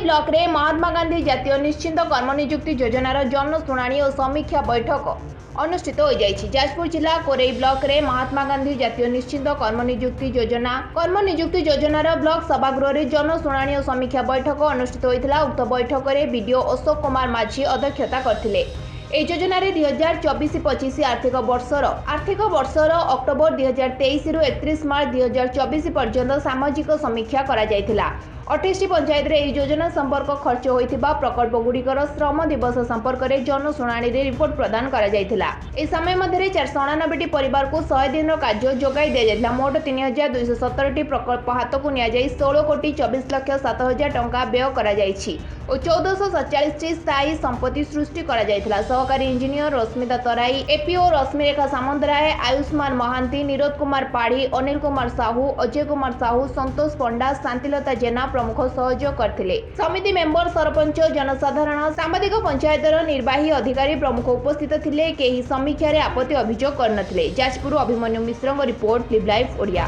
Block रे महात्मा गांधी जातीय निश्चिंत कर्मनियुक्ति योजनार जनशुणाणी और समीक्षा बैठक अनुष्ठित हो जाइछि। जाजपुर जिला कोरेई ब्लॉक रे महात्मा गांधी जातीय निश्चिंत कर्मनियुक्ति योजनार ब्लॉक सभागृह रे जनशुणाणी और समीक्षा बैठक अनुष्ठित होइथिला। उक्त बैठक रे बीडीओ अशोक कुमार माझी अध्यक्षता करथिले। এই যোজনার 2024-25 आर्थिक वर्षर अक्टोबर 2023 रु 31 मार्च 2024 पर्यंत सामाजिक समीक्षा करा जायथिला। 28 पंचायत रे योजना संपर्क खर्च होइथिबा प्रकल्प गुड़िकर श्रम दिवस संपर्क में जनशुणाणी रिपोर्ट प्रदान करा जायथिला। ए समय मध्य 489 परिवार को 100 दिन कार्य जोगाई दिया जायथिला। मोट 3217 प्रकल्प हाथ को निया जाई 16 कोटी 24 लाख 7 हजार टंका व्यय करा जायछि और 1447 स्थायी संपत्ति सृष्टि करा जायथिला। सहकारी इंजीनियर रश्मिता तराई, एपीओ रश्मिरेखा सामंतराय, आयुष्मान महांती, निरोध कुमार पाढ़ी, अनिल कुमार साहू, अजय कुमार साहू, संतोष पंडा, शांतिलता जेना प्रमुख सहयोग करथिले। समिति मेंबर, सरपंच, जनसाधारण, सामाजिक पंचायतर निर्वाही अधिकारी प्रमुख उपस्थित थिले। केही समीक्षा रे आपत्ति अभियोग करनथिले। जाजपुर अभिमन्यु मिश्रଙ୍କ रिपोर्ट, लिव लाइव ओडिया।